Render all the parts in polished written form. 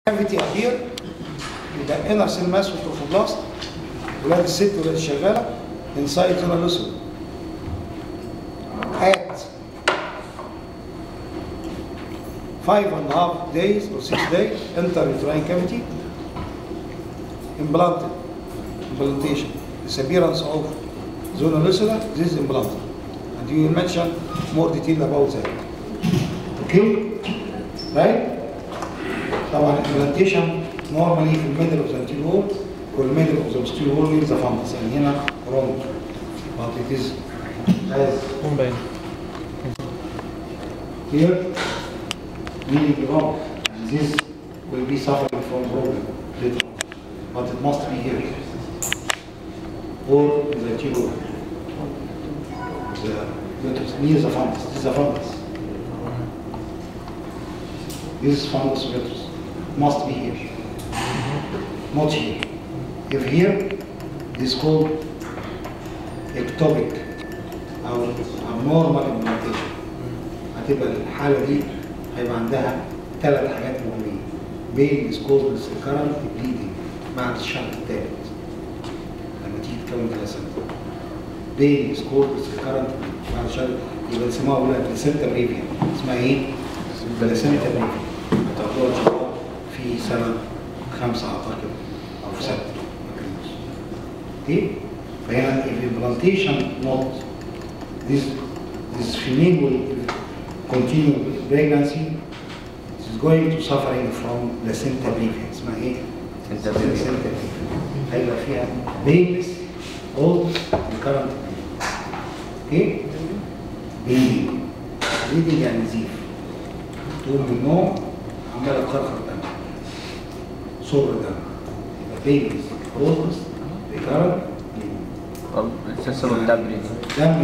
cavity appear يبقى inner cell mass والتروفوبلاست ولاد الست ولاد الشغاله inside zona lucida at 5.5 days or 6 days enter uterine cavity implantation disappearance of zona lucida. This is implanted and you will mention more detail about that. Okay, right? طبعا implantation normally في الميدل of the anterior wall والميدل of the posterior wall is the fundus يعني هنا wrong but it is as here really wrong and this will be suffering from problem later but it must be here or in the anterior near the fundus. This is the fundus. This is fundus uterus. Must be here, not here. If here, this is called ectopic or abnormal implantation. هتبقى الحالة دي هيبقى عندها 3 حاجات مهمين. Pain is caused with recurrent bleeding بعد الشهر الثالث لما تيجي تكون جلسات. Pain is caused with recurrent بعد الشهر يبقى اسمها ولا بلاسنتا بريفيا. اسمها ايه؟ بلاسنتا بريفيا. هتاخدوها في سنة 5 أعتقد أو في 7 okay? فهنا if implantation not this female will continue pregnancy is going to suffering from placenta previa. اسمها ايه؟ placenta previa. هيبقى فيها painless old recurrent okay? bleeding يعني نزيف. تقوم من النوم عمالة تخرخر دم صور دم يبقى بيبس روزس ريكارنت السبب الدم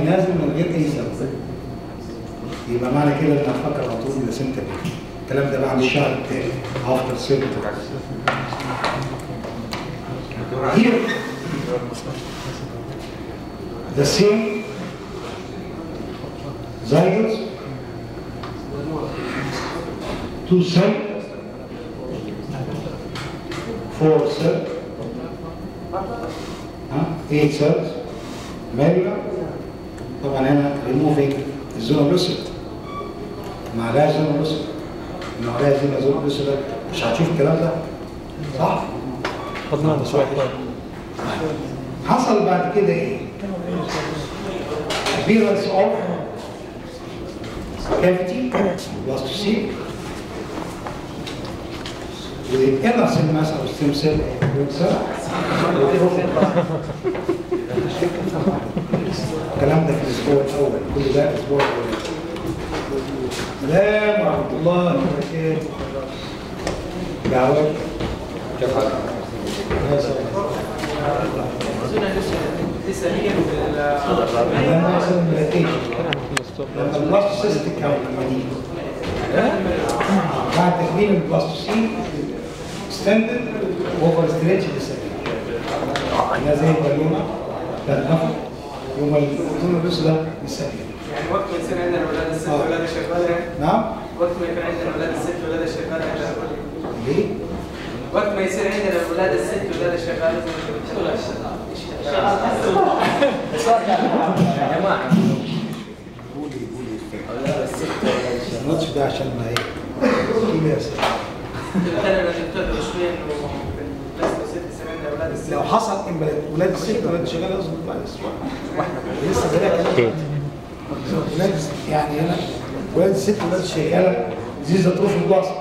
نازل من غير اي سبب يبقى معنى كده ان هفكر على طول بلاسنتا بريفيا. الكلام ده بعد الشهر الثاني افتر سيرفيس. Here the same zygotes 2 cell 4 cell 8 cells مالولا. طبعا هنا removing الزونة لوسيد ما عليها زونة لوسيد ما عليها زونة لوسيد مش هتشوف الكلام ده صح؟ خدناه شوية. حصل بعد كده ايه؟ appearance of cavity blastocyst والinner cell mass او stem cell الكلام ده في الاسبوع الاول كل ده الاسبوع الاول. سلام ورحمه الله وبركاته. جعوك كيف حالك؟ لسه هي لما البلاستوسيست تتكون لما دي بعد تكوين البلاستوسيست extended over stretch هنا زي البالونه تنفخ يوم الزون اللوس ده بالسهل. يعني وقت ما يصير عندنا اولاد الست ولاده شغاله. نعم؟ وقت ما يكون عندنا اولاد الست ولاده شغاله ليه؟ وقت ما يصير عندنا اولاد الست ولاده شغاله زي ما يا جماعه قولي اولاد الست النوتش ده عشان ما ايه؟ كيمياء انا ننتظر شويه انه بس ست سنين اولاد الست لو حصل ولاد الست ولاد شغاله لازم تطلع لسه زي ولاد يعني هنا ولاد الست ولاد شغاله زي ظروف البلاصه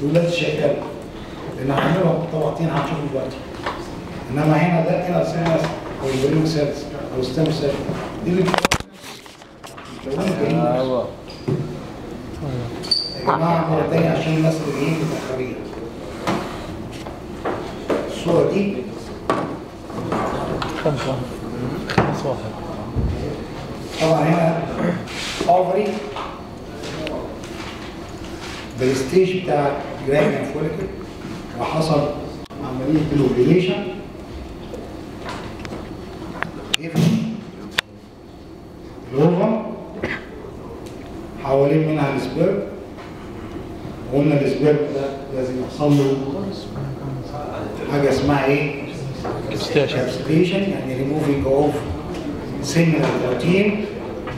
ولاد الشغاله لان هنعملهم طبقتين هنشوفهم دلوقتي. انما هنا ده هنا سيلز او البريم سيلز او ستيم سيلز دي اللي ايوه يا جماعه مره ثانيه عشان الناس اللي جايين متاخرين. الصوره دي 5 واحد طبعا هنا اوفري بالستيج بتاع جرانيان فوليكل وحصل عمليه الاوفيليشن الاوفر حوالين منها السبيرم وقلنا السبيرم ده لازم بيحصل له حاجه اسمها ايه؟ كابسيتيشن، يعني ريموفينج اوف سيمينال بروتين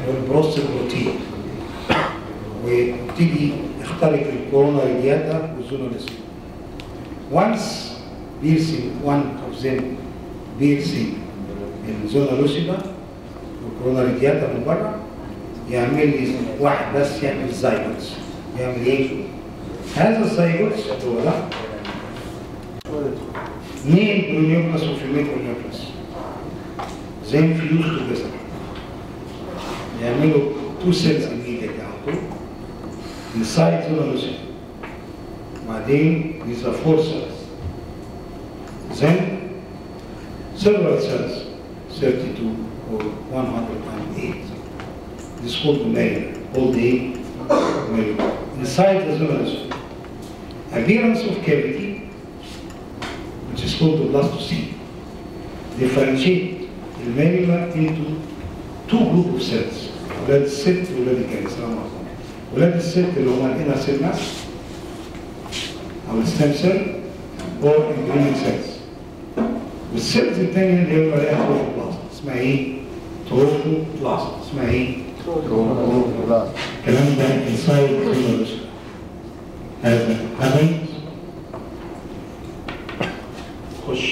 والبروستيت بروتين، وتيجي يخترق الكورونا ريدياتا والزونوليسم. وانس بيرسي one of them بيرسي الزونولوسيدا والكورونا ريدياتا من بره، يعمل لي واحد بس، يعمل زايجوتس. يعمل ايه؟ هذا الزايجوتس هو ده مين برونيوكلاس وفيميل برونيوكلاس زي فيوز توجذر، يعملوا تو سيلز immediately على طول inside زونولوسيدا. بعدين these are 4 cells. Then several cells 32 or 108. This is called malaria, all day malaria. Inside the zonulus, appearance of cavity, which is called the blastocele, differentiate the malaria into 2 groups of cells. ولاد الست وولاد الجنس. ولاد الست اللي هم الانر سيل ماس او الستيم سيل او الجرينينج سيلز. والسيلز الثانيه اللي هي عليها تروفوبلاست اسمها ايه؟ تروفوبلاست. اسمها ايه؟ تروفوبلاست. الكلام ده انسايد زونولوس. هذا هابنز. خش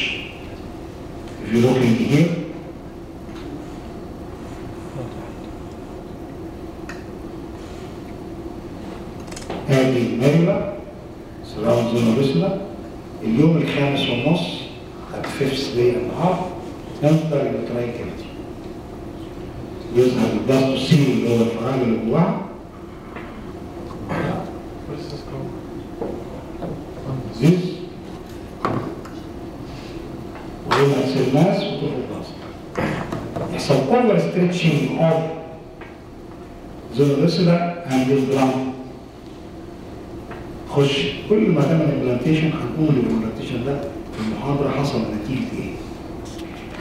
if you look in here هذه المرمى سراوند زونولوسيدا. اليوم الخامس والنص at 5th day and a half ينطر اليوتراين كافيتي، يظهر البلاستوسيل اللي هو الفراغ اللي جواها. this وهنا سيل ماس وتروفوبلاست. يحصل اوفر ستريتشنج اوف زونولوسيدا اند البلانت. خش كل ما تم الامبلانتيشن هنقول الامبلانتيشن ده في المحاضره حصل نتيجه ايه؟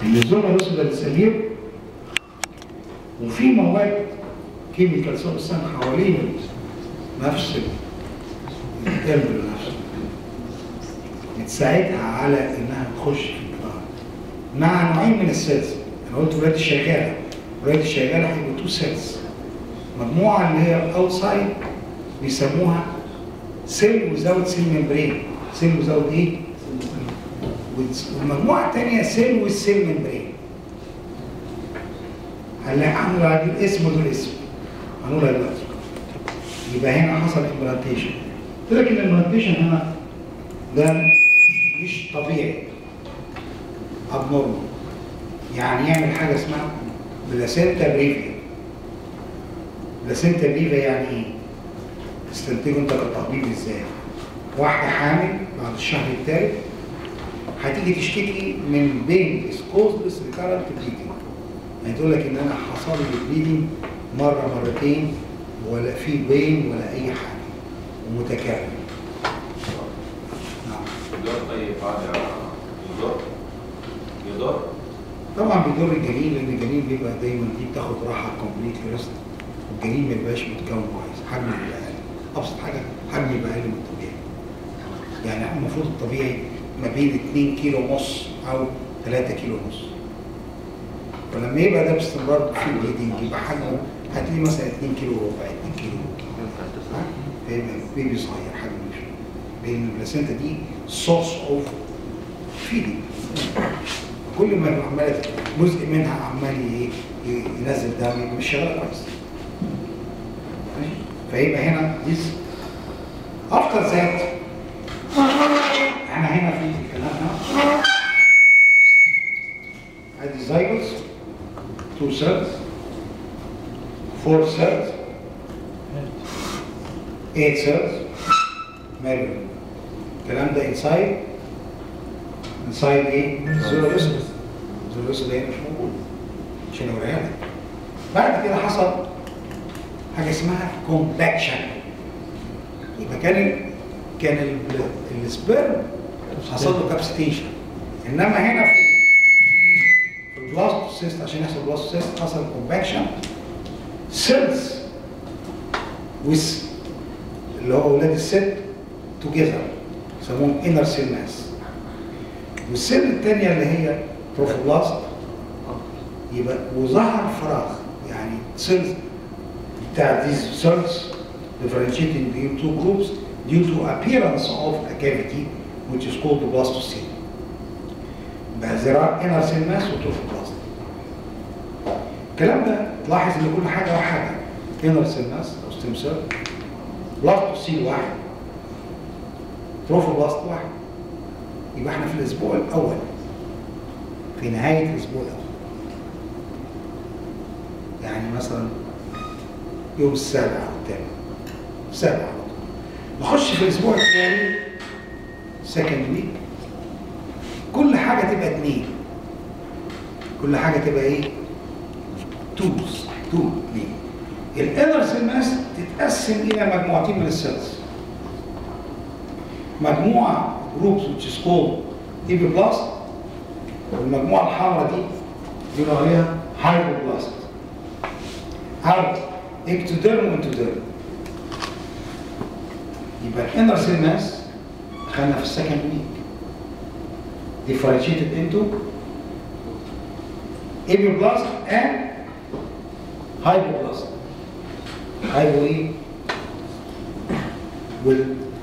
ان الزونولوسيدا السليم وفي مواد كيميكال سبستانس حوالين نفس الامبريو نفسه بتساعدها على انها تخش في الجدار مع نوعين من السيلز. انا قلت ولاد الشغاله، ولاد الشغاله هيبقوا 2 سيلز. مجموعه اللي هي اوتسايد بيسموها سيل وزاوت سيل ممبرين، سيل وزاوت ايه؟ والمجموعه الثانيه سيل والسيل ممبرين. هنقول الاسم ودول اسم هنقولها دلوقتي. يبقى هنا حصل امبلانتيشن. قلت لك ان الامبلانتيشن هنا ده مش طبيعي، ابنورمال، يعني يعمل حاجه اسمها بلاسينتا بريفيا. بلاسينتا بريفيا يعني ايه؟ استنتجوا انت كطبيب ازاي؟ واحده حامل بعد الشهر الثالث هتيجي تشتكي من بين سكوزلس ريكارنت بليدنج، يعني تقول لك ان انا حصل لي بليدنج مره مرتين ولا في بين ولا اي حاجه ومتكرر. نعم. بيضر. طيب بعد بيضر؟ طبعا بيضر الجنين، لان الجنين بيبقى دايما دي بتاخد راحه كومبليت ريست، والجنين ما يبقاش متكون كويس، حجمه بيبقى اقل. ابسط حاجه حجمه يبقى اقل من الطبيعي. يعني المفروض الطبيعي ما بين 2 كيلو ونص او 3 كيلو ونص. فلما يبقى ده باستمرار في بليدنج يبقى حجمه هتلاقيه مثلا 2 كيلو وربع، 2 كيلو. فيبقى بيبي صغير حجمه مش، لان البلاسينتا دي سورس اوف فيدنج. كل ما عماله جزء منها عمال ينزل دم يبقى مش شغال كويس. فيبقى هنا this after that احنا هنا في كلامنا ادي زايجوتس 2 cells 4 cells 8 cells مالي الكلام ده inside ايه؟ زولوسيدا. الزولوسيدا هنا مش موجود عشان اوريها لك. بعد كده حصل حاجه اسمها كومباكشن. يبقى كان السبرم حصل له كابسيتيشن، انما هنا في البلاستوسيست عشان يحصل بلاستوسيست حصل كومباكشن. سيلز اللي هو اولاد الست توجذر يسموهم انر سيل ماس. والسيل الثانيه اللي هي تروفوبلاست يبقى وظهر فراغ، يعني سيلز بتاع these cells differentiating in two groups due to appearance of a cavity which is called the blastocele. بقى there are inner cell mass وتروفوبلاست. الكلام ده تلاحظ ان كل حاجه وحاجه، inner cell mass او stem cell، blastocele واحد، تروفوبلاست واحد. يبقى احنا في الاسبوع الاول، في نهايه الاسبوع الاول، يعني مثلا يوم السابع او الثامن، السابع على طول. نخش في الاسبوع الثاني second week، كل حاجه تبقى 2، كل حاجه تبقى ايه؟ 2 2. الانر سيل ماس تتقسم الى مجموعتين من السيلز، مجموعه جروبس which is called ايبيبلاست، والمجموعه الحمراء دي بيقولوا عليها هايبوبلاست او اكتوديرم وانتوديرم. يبقى الانر سيل ماس دخلنا في السكند ويك differentiated into ايبيبلاست and هايبوبلاست. هايبو ايه؟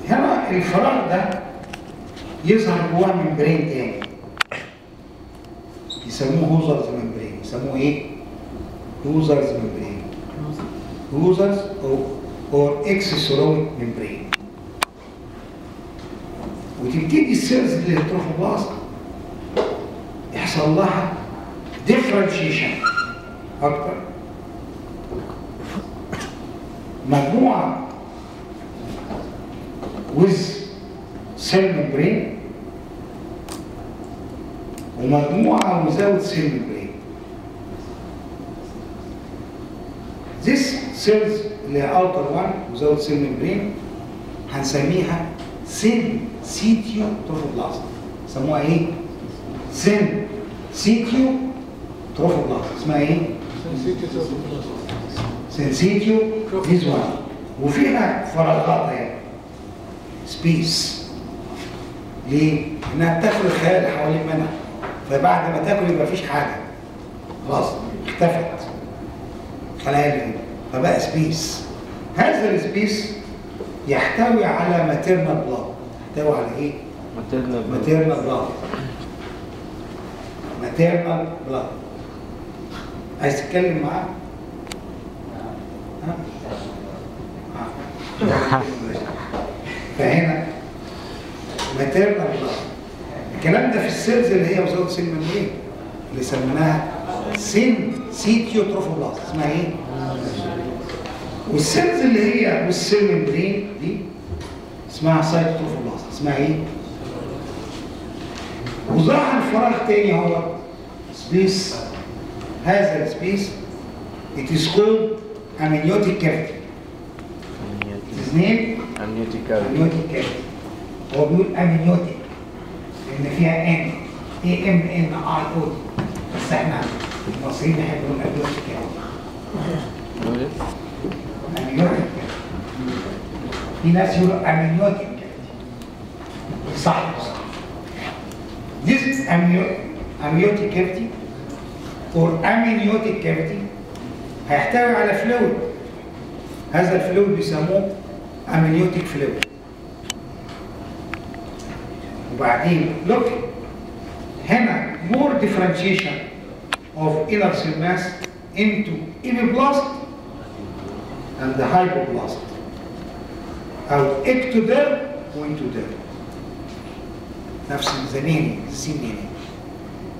هنا الفراغ ده يظهر جواه ممبرين تاني يسموه هوزرز ممبرين. يسموه ايه؟ هوزرز ممبرين. هوزرز او اكسسورويد ممبرين. وتبتدي السيلز اللي التروفوبلاست يحصل لها ديفرنشيشن اكتر. مجموعه with cell membrane ومجموعة without cell membrane. This cells اللي هي outer one without cell membrane هنسميها syncytial trophoblast. سموها ايه؟ syncytial trophoblast. اسمها ايه؟ syncytial this one. وفيها فراغات اهي سبيس. ليه؟ انها بتاكل الخلايا اللي حوالين منها، فبعد ما تاكل يبقى مفيش حاجه، خلاص اختفت الخلايا اللي هنا، فبقى سبيس. هذا السبيس يحتوي على ماتيرنال بلاد. يحتوي على ايه؟ ماتيرنال بلاد. ماتيرنال بلاد. عايز تتكلم معاه؟ فهنا ماتيرنال بلاد. الكلام ده في السيلز اللي هي وزاره سيل ممبرين اللي سميناها سينسيتيو تروفوبلاست. اسمها ايه؟ والسيلز اللي هي والسيل ممبرين دي اسمها سايتوتروفوبلاست. اسمها ايه؟ وظهر فراغ تاني هو سبيس. هذا السبيس it is called amniotic cavity. His name amniotic cavity. amniotic cavity. هو بيقول amniotic لأن فيها N AMNIO، بس احنا المصريين نحب نقول amniotic cavity. amniotic cavity. في ناس يقولوا amniotic cavity. صح. This amniotic cavity or amniotic cavity هيحتوي على فلويد. هذا الفلويد بيسموه amniotic fluid. وبعدين look هنا more differentiation of inner cell mass into epiblast and the hypoblast أو ectoderm وانتوديرم. نفس الزمين السين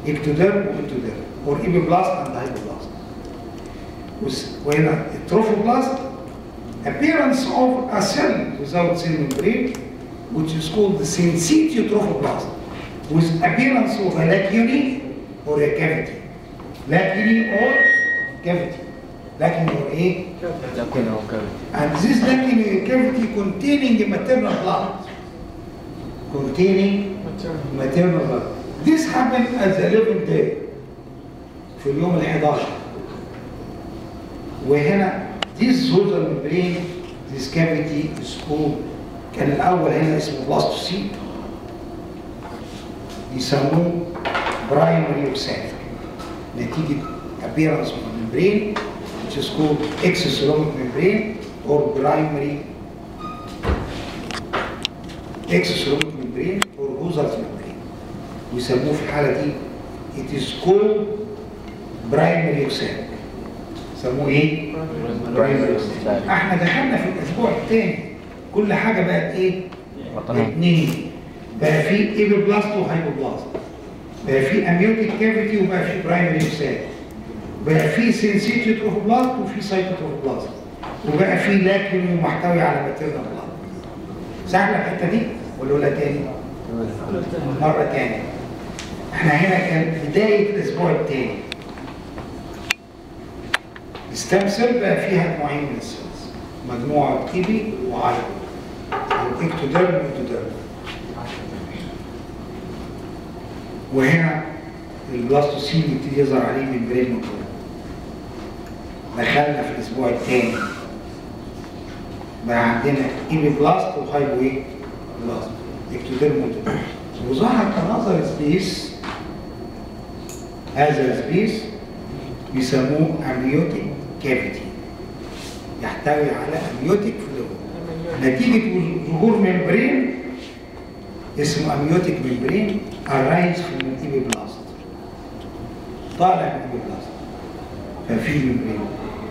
ectoderm وانتوديرم or epiblast and hypoblast. وهنا التروفوبلاست appearance of a cell without cell membrane which is called the syncytial trophoblast with appearance of a lacunae or a cavity. Lacunae or cavity. Lacunae or a cavity. And this lacunae cavity containing maternal blood. Containing maternal blood. This happened at the 11th day. في اليوم ال11. وهنا this vessel membrane this cavity is called كان الأول هنا اسمه blastocele يسموه برايمري اوكساليك نتيجه appearance of membrane which is called exocelomic membrane or primary exocelomic membrane or Husser's membrane. ويسموه في الحاله دي it is called primary اوكساليك. يسموه ايه؟ برايمري اوكساليك. احنا دخلنا في الاسبوع الثاني كل حاجه بقت ايه؟ اثنين. بقى في ايبوبلاست وهايبوبلاست. بقى في اميوتيك كافيتي وبقى في برايمري اوكساليك. بقى في سنسيتيف تروفوبلاست وفي سايتوتروفوبلاست. وبقى في لاكن ومحتوي على ماتيرنال بلاست. سهله الحته دي ولا ولا تاني؟ مره تاني. احنا هنا كان بدايه الاسبوع الثاني. الستام سيل بقى فيها نوعين من السيلز، مجموعه تيبي وعايبو او اكتوديرم واكتوديرم. وهنا البلاستوسين يبتدي يظهر عليه ممبرين موجود. دخلنا في الاسبوع الثاني بقى عندنا ايبي بلاست وهايبو ايه؟ بلاست اكتوديرم واكتوديرم. وظهر كنظر سبيس. هذا السبيس بيسموه امنيوتيك كافيتي، يحتوي على امنيوتيك فلويد نتيجه ظهور ممبرين اسمه امنيوتيك ممبرين الرايز من الايبي بلاست، طالع من الايبي بلاست. ففي ممبرين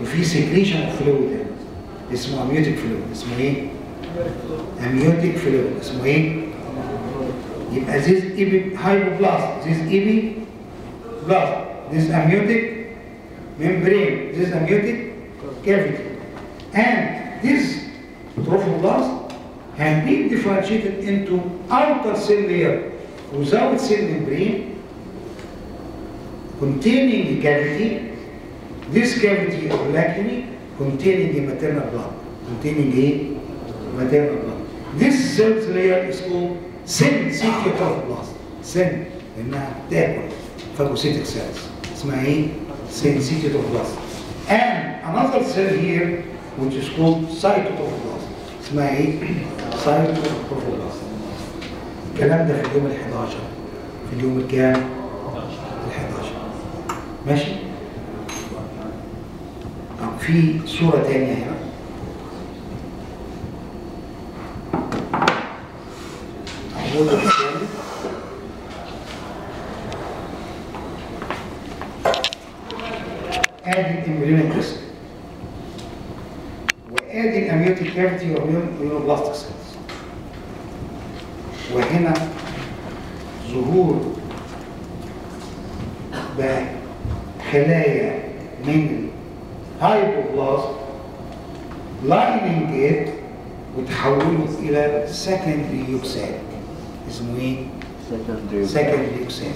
وفي سكريشن اوف فلويد اسمه امنيوتيك فلويد. اسمه ايه؟ امنيوتيك فلويد. اسمه ايه؟ يبقى this hypoblast, this epiblast, this amniotic membrane, this amniotic cavity, and this trophoblast can be differentiated into outer cell layer without cell membrane containing the cavity. This cavity of lacunae containing the maternal blood, containing a maternal blood. This cell layer is called syncytial trophoblast. Syn لأنها تاكل phagocytic cells. اسمها ايه؟ syncytial trophoblast. And another cell here which is called cytotrophoblast. اسمها ايه؟ cytotrophoblast. الكلام ده في اليوم ال11. في اليوم الكام؟ ال11. ماشي؟ طب في صورة تانية هنا. ادي الامبريونيك ديسك وادي الاميوتيك كافيتي والميونوبلاستيك سيلز. وهنا ظهور خلايا من الهايبوبلاست لايننج ات وتحولت الى سكندري يوكساليك. اسمه ايه؟ سكندري يوكساليك.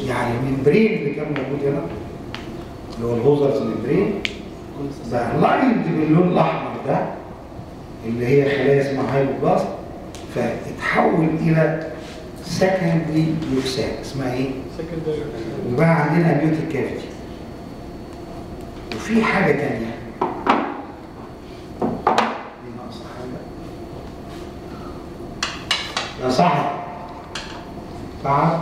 يعني الممبرين اللي كان موجود هنا اللي هو الهوزرز ممبرين بقى لايند باللون الاحمر ده اللي هي خلايا اسمها هايبوبلاست، فاتحول الى سكندري يوكساليك. اسمها ايه؟ وبقى عندنا اميوتيك كافيتي. وفي حاجه ثانيه دي ناقصه حاجه يا صاحبي. تعال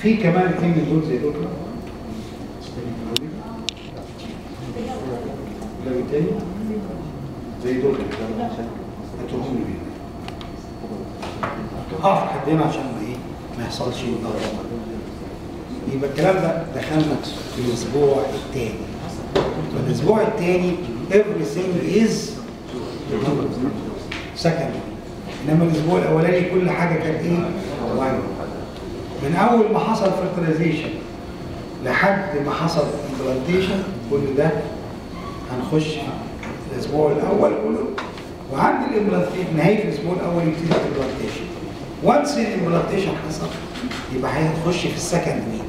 في كمان اثنين من دول زي دول كده. لا تاني زي دول كده هاتوهم لي بيه. اقف لحد هنا عشان ما يحصلش ضغط. يبقى الكلام ده دخلنا في الاسبوع الثاني. الاسبوع الثاني everything is second. انما الاسبوع الاولاني كل حاجه كانت ايه؟ واحد. من اول ما حصل fertilization لحد ما حصل implantation كل ده هنخش الاسبوع الاول كله. وعند الامبلانتيشن نهايه الاسبوع الاول يبتدي الامبلانتيشن. وانس الامبلانتيشن حصل يبقى هتخش في السكند ويك.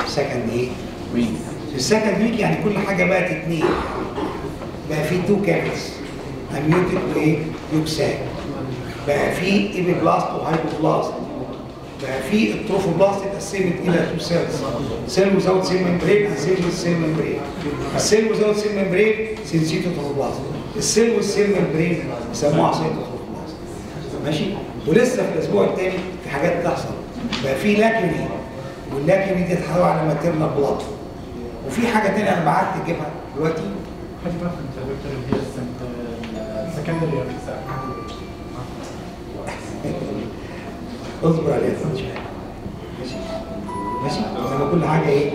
السكند ايه؟ ويك. في السكند ويك يعني كل حاجه بقت اثنين. بقى في تو كافيتس اميوتيك وايه؟ يوكسال. بقى في ايبيبلاست وهايبوبلاست. بقى في التروفوبلاست اتقسمت الى تو سيلز. سيل وزاوت سيل ممبرين وسيل وذ سيل ممبرين. السيل وزاوت سيل ممبرين سينسيتوتروبلازم. السيل والسيل ممبرين يسموها سيتوتروبلازم. ماشي؟ ولسه في الاسبوع الثاني في حاجات تحصل. بقى في لاكيوني، واللاكيوني دي تحتوي على ماتيرنال بلاد. وفي حاجه ثانيه انا بعت تجيبها دلوقتي. كيف ما فهمت يا دكتور اللي هي السكندري اصبر عليها شويه. ماشي؟ ماشي؟ انما كل حاجه ايه؟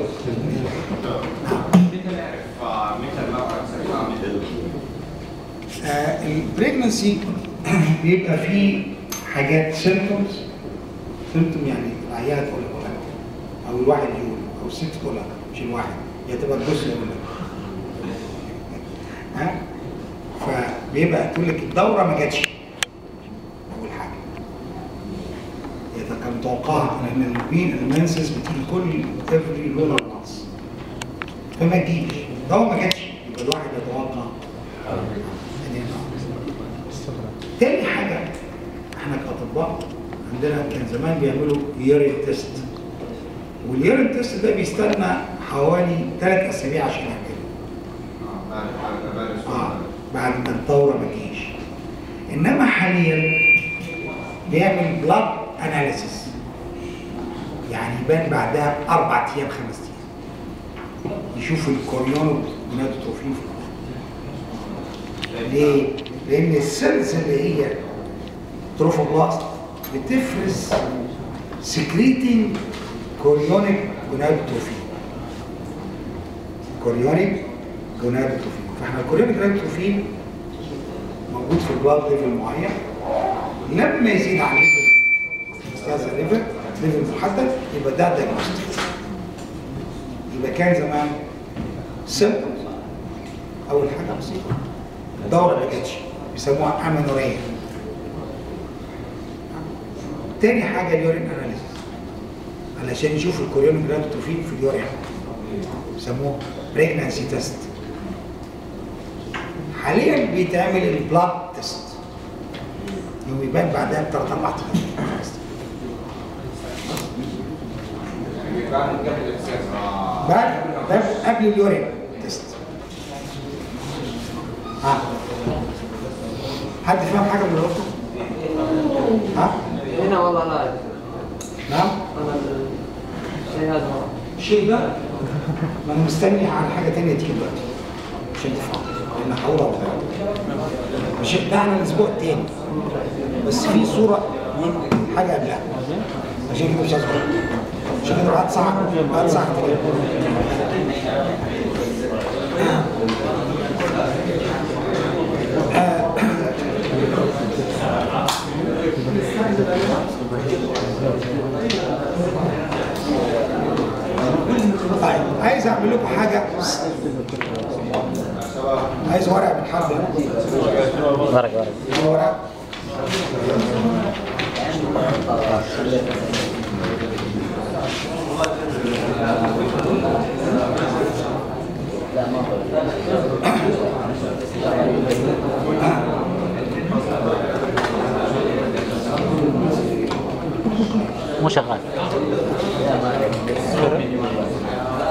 البريجنسي بيبقى فيه حاجات سيمتومز. سيمتوم يعني العيال تقول لك او الواحد يقول او الست تقول لك، مش الواحد، هي تبقى الجثه يقول لك. ها؟ فبيبقى تقول لك الدوره ما جاتش. اول حاجه كان متوقعها ان المنسس بتيجي كل افري لونر مانس، فما تجيش. الدوره ما جاتش يبقى الواحد يتوقع. تاني حاجه، احنا كاطباء عندنا كان زمان بيعملوا يورين تيست، واليورين تيست ده بيستنى حوالي 3 أسابيع عشان يعمله. بعد ما الدوره ما تجيش. انما حاليا بيعمل بلاد اناليسيس، يعني يبان بعدها ب4 أيام 5 أيام يشوف الكوريون جونادوتروفين في البلاد. ليه؟ لان السيلز اللي هي تروفوبلاست بتفرز سكريتنج كوريونيك جونادوتروفين. كوريونيك جونادوتروفين. فاحنا الكوريونيك جونادوتروفين موجود في البلاد ليفل معين، لما يزيد عن هذا الليفل محدد يبقى ده دايجنوستيك. يبقى كان زمان سيمبتومز، اول حاجه بسيطه الدوره ما جاتش بيسموها امينوريا. تاني حاجه اليورين اناليسيس علشان يشوف الكوريون جرانتوفين في اليورين، بيسموه بريجنانسي تيست. حاليا بيتعمل البلاد تيست، يوم يبان بعدها ب3 4 ايام. بعد ده قبل اليورين تيست. حد فاهم حاجه من الرقم؟ هنا والله لا. نعم؟ انا الشيء هذا الشيء ده ما انا مستني على حاجه ثانيه تيجي دلوقتي عشان تفهم، لان هقولها مش ده احنا الاسبوع الثاني، بس في صوره حاجه قبلها عشان كده مش عايز اقول، عشان كده بعد ساعه طيب عايز اعمل لكم حاجه. عايز ورقه من حد هنا؟ ورقه مو شغال.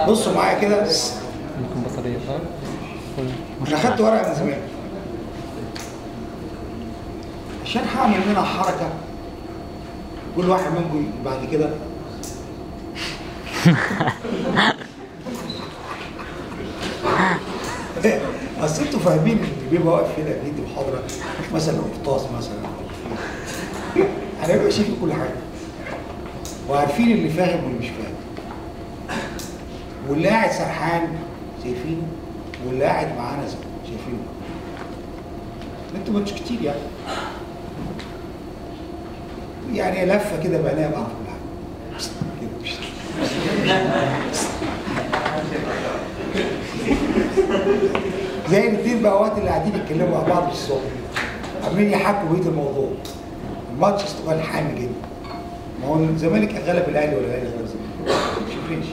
بصوا معايا كده. عندكم بطارية صح؟ انا خدت ورقه من زمان عشان هعمل منها حركه كل واحد منكم بعد كده اصل انتوا فاهمين اللي بيبقى واقف هنا بيدي محاضره مثلا قرطاس مثلا انا ماشي في كل حاجه وعارفين اللي فاهم واللي مش فاهم، واللي قاعد سرحان شايفينه، واللي قاعد معانا شايفينه. انتوا مش كتير يعني لفه كده بعنايه مع كل حاجه زي الاثنين بقى وقت اللي قاعدين يتكلموا مع بعض بالصوت عمالين يحكوا بقيه الموضوع. الماتش استقبال حامي جدا. ما هو الزمالك غلب الاهلي ولا الاهلي غلب الزمالك؟ مش فريش.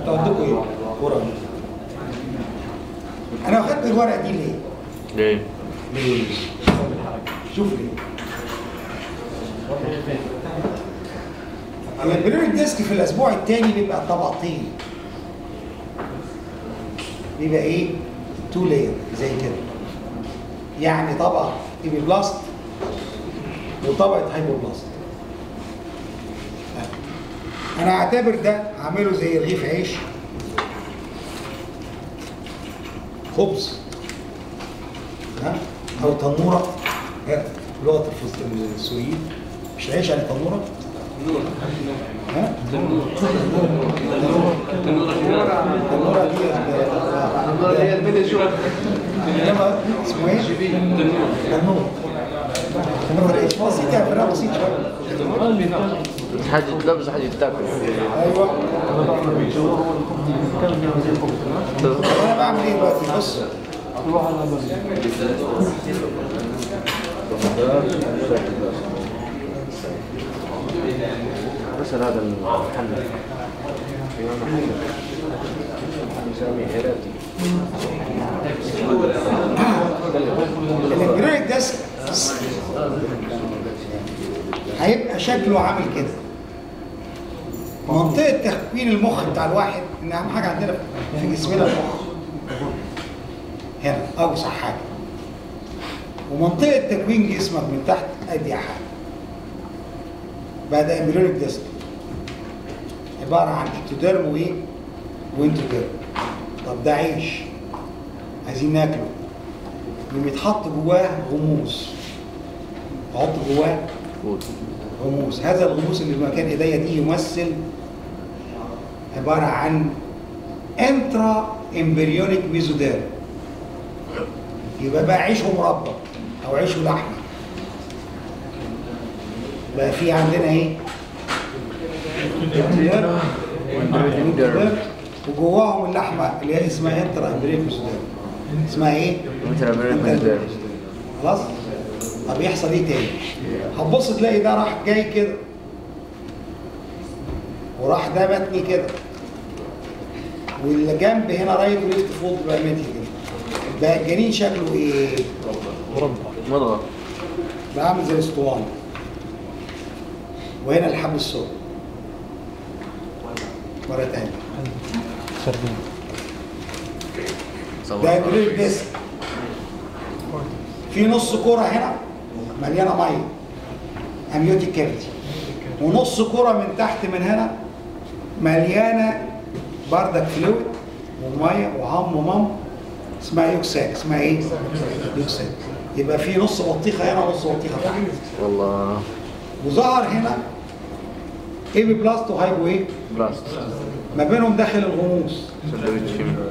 انتوا عندكم ايه؟ كوره. انا واخدت الورقه دي ليه؟ ليه؟ شوف ليه. البريوريك ديسك في الاسبوع الثاني بيبقى طبقتين. بيبقى ايه؟ تو لاير زي كده، يعني طبقه ايبيبلاست وطبقه هايبوبلاست. انا اعتبر ده هعمله زي رغيف عيش، خبز او تنوره بلغه السوريين، مش عيش يعني تنوره. التنورة دي هي الميني شو اسمه ايه؟ تنور. تنور ايش؟ بسيط يعني، فراغ بسيط شويه. حاجة تلبس حاجة تاكل. ايوه. انا بعمل ايه دلوقتي؟ بص. مثل هذا المحل يسميه هيراتي. الامبريولوجي ديسك هيبقى شكله عامل كده. منطقة تكوين المخ بتاع الواحد، ان اهم حاجة عندنا في جسمنا المخ. هنا اوسع حاجة. ومنطقة تكوين جسمك من تحت اضيق حاجة. بعد امبريولوجي ديسك عبارة عن اكتوديرم وايه؟ وانتوديرم. طب ده عيش عايزين ناكله، يتحط جواه غموس. احط جواه غموس. هذا الغموس اللي في مكان ايديا دي يمثل عباره عن انترا امبريونيك ميزوديرم. يبقى بقى عيشه مربى او عيشه لحمه. بقى في عندنا ايه؟ وجواهم اللحمه اللي هي اسمها انترا امبريونيك ميزوديرم. اسمها ايه؟ انترا امبريونيك ميزوديرم. خلاص؟ طب يحصل ايه تاني؟ هتبص تلاقي ده راح جاي كده وراح ده متني كده، واللي جنب هنا رايت وليفت فولد بقى متني كده. بقى الجنين شكله ايه؟ مضغط. بقى عامل زي الاسطوانه. وهنا الحبل الصغير. مره تانيه. ده جريل ديسك. في نص كرة هنا مليانة مية، اميوتيك كافيتي، ونص كرة من تحت من هنا مليانة بردك فلويد ومية وهم ومم، اسمها يوكساك. اسمها ايه؟ يوكساك. يبقى في نص بطيخة هنا ونص بطيخة تحت. والله. وظهر هنا ايبي بلاست وهايبو ايه؟ بلاست. ما بينهم داخل الغموس.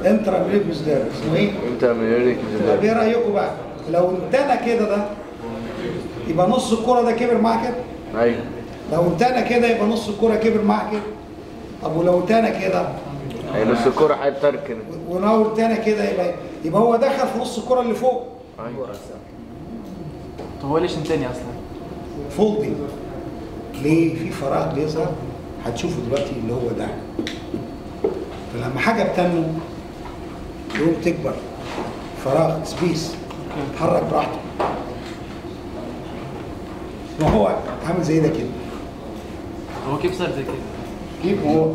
انترا امبريونيك ميزوديرم. اسمه ايه؟ انترا امبريونيك طب ميزوديرم. ايه رايكم بقى؟ لو انتنى كده ده يبقى نص الكرة ده كبر معاه كده. ايوه. لو انتنى كده يبقى نص الكرة كبر معاه كده. طب ولو انتنى كده؟ اي نص الكرة هيتركن. ولو انتنى كده يبقى هو دخل في نص الكرة اللي فوق. ايوه. طب هو ليش انتني اصلا؟ فولدنج. ليه؟ في فراغ بيظهر هتشوفه دلوقتي اللي هو ده. فلما حاجة بتنمو يقوم تكبر، فراغ سبيس تتحرك براحته. وهو عامل زي ده كده. هو كيف صار زي كده؟ كيف هو؟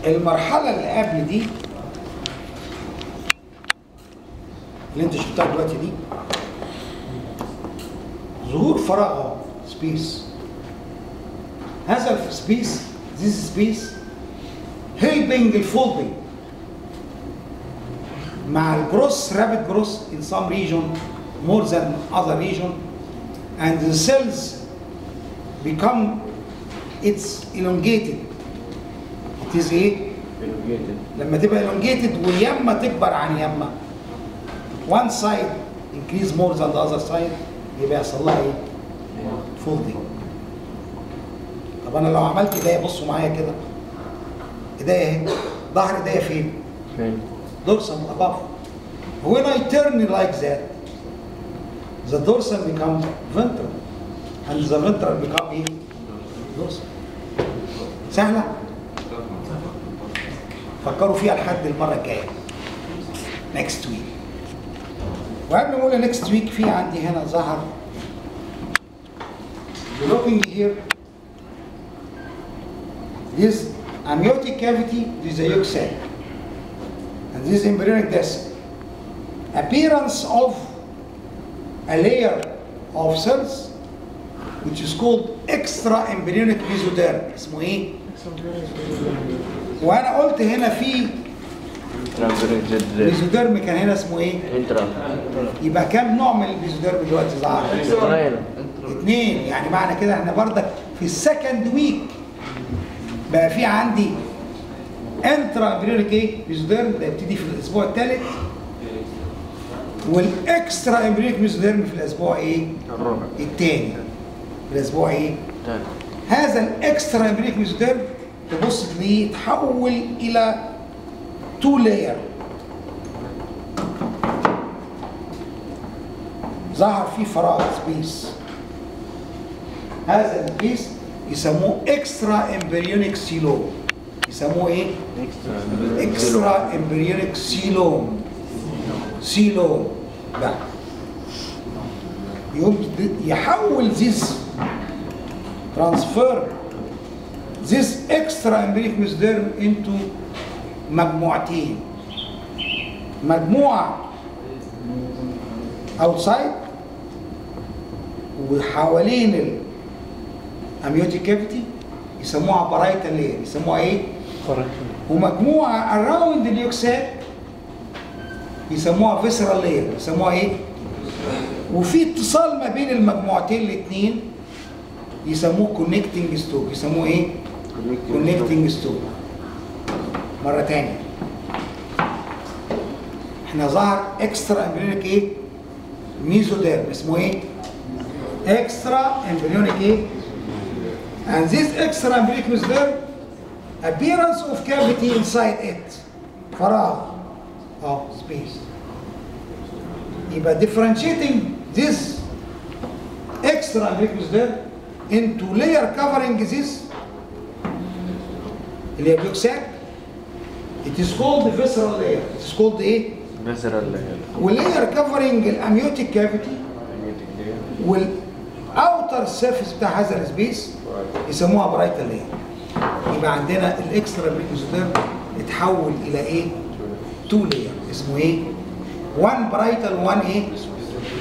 المرحلة اللي قبل دي اللي انت شفتها دلوقتي دي ظهور فراغ سبيس. هذا السبيس this space helping الفولدنج مع الجروس rapid growth in some region more than other region, and the cells become it's elongated. it is ايه؟ لما تبقى elongated واليمة تكبر عن يمة one side increase more than the other side يبقى يحصل لها ايه؟ فولدنج. طب انا لو عملت ايديا بصوا معايا كده، ايديا اهي، ظهر ايديا فين؟ dorsum above. When I turn like that the dorsum becomes ventral and the ventral become ايه؟ dorsum. سهلة؟ فكروا فيها لحد المرة الجاية next week. وقبل ما اقول next week في عندي هنا ظهر Looking here, this amniotic cavity is a yolk sac, and this embryonic disc. Appearance of a layer of cells which is called extra embryonic mesoderm. اسمه ايه؟ وانا قلت هنا في ميزوديرم كان هنا اسمه ايه؟ انترا. يبقى كام نوع من الميزوديرم دلوقتي ظهر؟ اثنين. يعني معنى كده احنا بردك في السكند ويك بقى في عندي انترا امبريونيك ايه؟ ميزوديرم ده يبتدي في الاسبوع الثالث، والاكسترا امبريونيك ميزوديرم في الاسبوع ايه؟ الرابع. الثاني. في الاسبوع ايه؟ الثاني. هذا الاكسترا امبريونيك ميزوديرم تبص تلاقيه يتحول الى تو لاير. ظهر فيه فراغ سبيس. هذا السبيس يسموه اكسترا امبريونيك سيلوم. يسموه ايه؟ اكسترا امبريونيك سيلوم. سيلوم ده يقوم يحول this transfer this extra embryonic mesoderm into مجموعتين. مجموعة outside وحوالين الاميوتيك كافيتي يسموها بارايتال لاير. يسموها ايه؟ ومجموعة around اليوكساك يسموها فيسرال لاير. يسموها ايه؟ وفي اتصال ما بين المجموعتين الاثنين يسموه كونكتنج ستوك. يسموه ايه؟ كونكتنج ستوك. مرة تانية احنا ظهر اكسترا امبريونيك ايه؟ ميزوديرم. اسمه ايه؟ اكسترا امبريونيك ايه؟ and this extra embryonic mesoderm appearance of cavity inside it. فراغ space. يبقى differentiating this extra embryonic mesoderm into layer covering this اللي هي بيوكساك. It is called the visceral layer. It is called ايه؟ visceral layer. ولاير كفرنج الاميوتيك كافيتي والاوتر سيرفيس بتاع هذا السبيس يسموها برايتال لاير. يبقى عندنا الاكسترا ميزوديرم اتحول الى ايه؟ تو لاير. اسمه ايه؟ وان برايتال وان ايه؟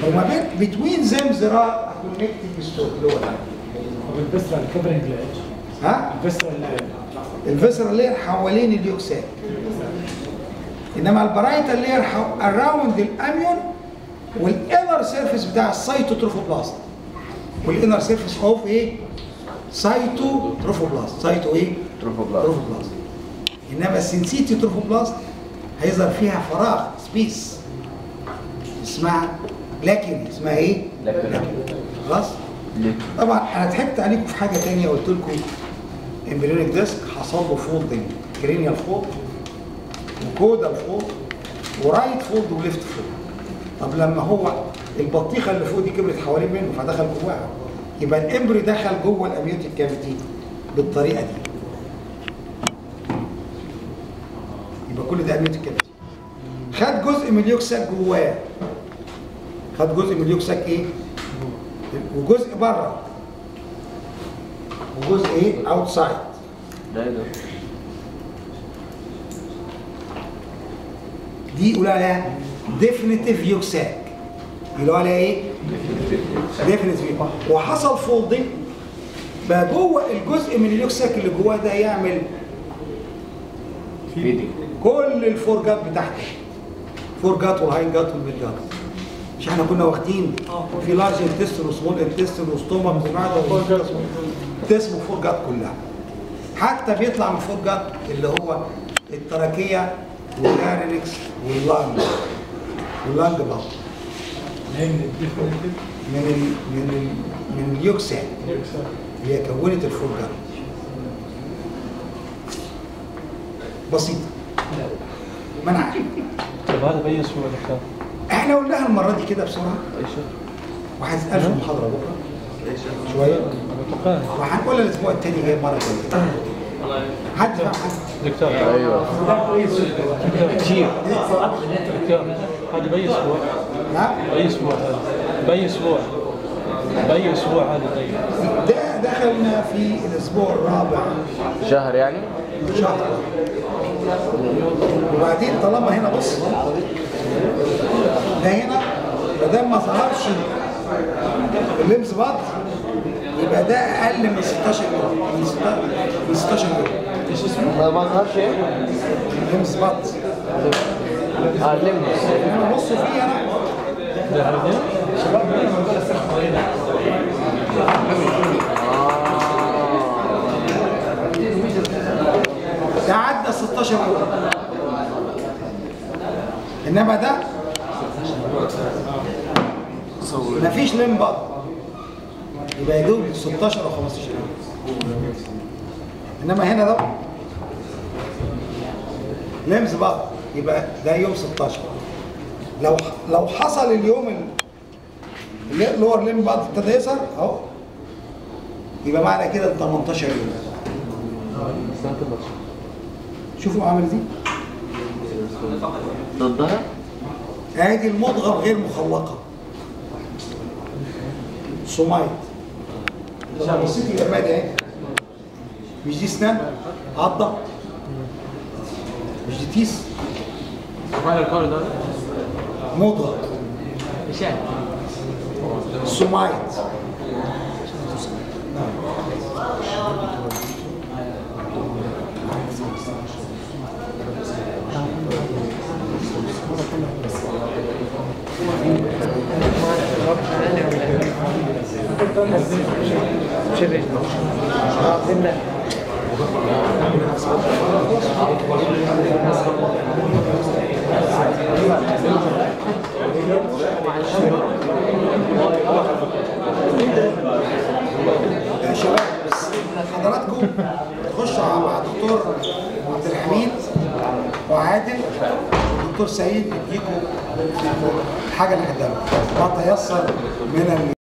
وما بين بتوين ذيم there are connecting ستوك اللي هو ده. والفيسرال كفرنج لاير. ها؟ الفيسرال لاير. الفيسرال لاير حوالين اليوكساك. انما البرايتال لاير اراوند الاميون والانر سيرفيس بتاع السيتوتروفوبلاست. والانر سيرفيس اوف ايه؟ سيتوتروفوبلاست. سيتو ايه؟ تروفوبلاست. انما السنسيتي تروفوبلاست هيظهر فيها فراغ سبيس اسمها لاكن. اسمها ايه؟ لاكن. خلاص؟ طبعا انا ضحكت عليكم في حاجه ثانيه. قلت لكم امبريونيك ديسك حصل له فولدنج، كرينيال فولد وكودال فولد ورايت فولد وليفت فولد. طب لما هو البطيخه اللي فوق دي كبرت حوالين منه فدخل جواها، يبقى الامبري دخل جوه الاميوتيك كافيتي بالطريقه دي. يبقى كل ده اميوتيك كافيتي. خد جزء من اليوكساك جواه. خد جزء من اليوكساك ايه؟ وجزء بره. وجزء ايه؟ اوتسايد. ده دي يقولوا عليها ديفينيتيف يوكساك. يقولوا عليها ايه؟ ديفينيتيف. وحصل فولدنج بقى جوه الجزء من اليوكساك اللي جواه ده يعمل كل الفور جات بتاعته. فور جات والهاين جات والميد جات. مش احنا كنا واخدين في لارج انتستين وسمول انتستين وستوما ومعده اسمه فور جات كلها. حتى بيطلع من فور جات اللي هو التراكيه واللارينكس واللانج بلاد من اليوكساك اللي هي كونت الفور جات. بسيطه. ما انا عارف. طب هذا بين اسبوع دكتور. احنا قلناها المره دي كده بسرعه. وهتسال في المحاضره بكره شويه. وهنقولها الاسبوع الثاني جاي مره ثانيه. حد فاهم حاجه؟ دكتور. ايوه. كثير. دكتور هذا بين اسبوع. نعم؟ بين اسبوع هذا. بين اسبوع. باي اسبوع هذا طيب؟ ده دخلنا في الاسبوع الرابع شهر يعني؟ شهر. وبعدين طالما هنا بص، ده هنا ما دام ما ظهرش اللمس بط يبقى ده اقل من 16 يوم، من 16 يوم. ما ظهرش ايه؟ اللمس بط. لمس. هنا بصوا فيه انا ده عدى 16 يوم، انما ده مفيش لم بط، يبقى يدوب 16 او 15 يوم. انما هنا ده لمس بط يبقى ده يوم 16. لو حصل اليوم اللي هو الليم بط ابتدى يظهر اهو، يبقى معنى كده 18 يوم. شوفوا عامل دي ضدها؟ ادي المضغه الغير مخلقه صمايد. لو بصيتي يا مادي اهي، مش دي اسنان عضه، مش دي تيس مضغه صمايد. يا شباب حضراتكم تخشوا مع الدكتور عبد الحميد وعادل والدكتور سعيد يديكم حاجه اللي قدامكم ما تيسر من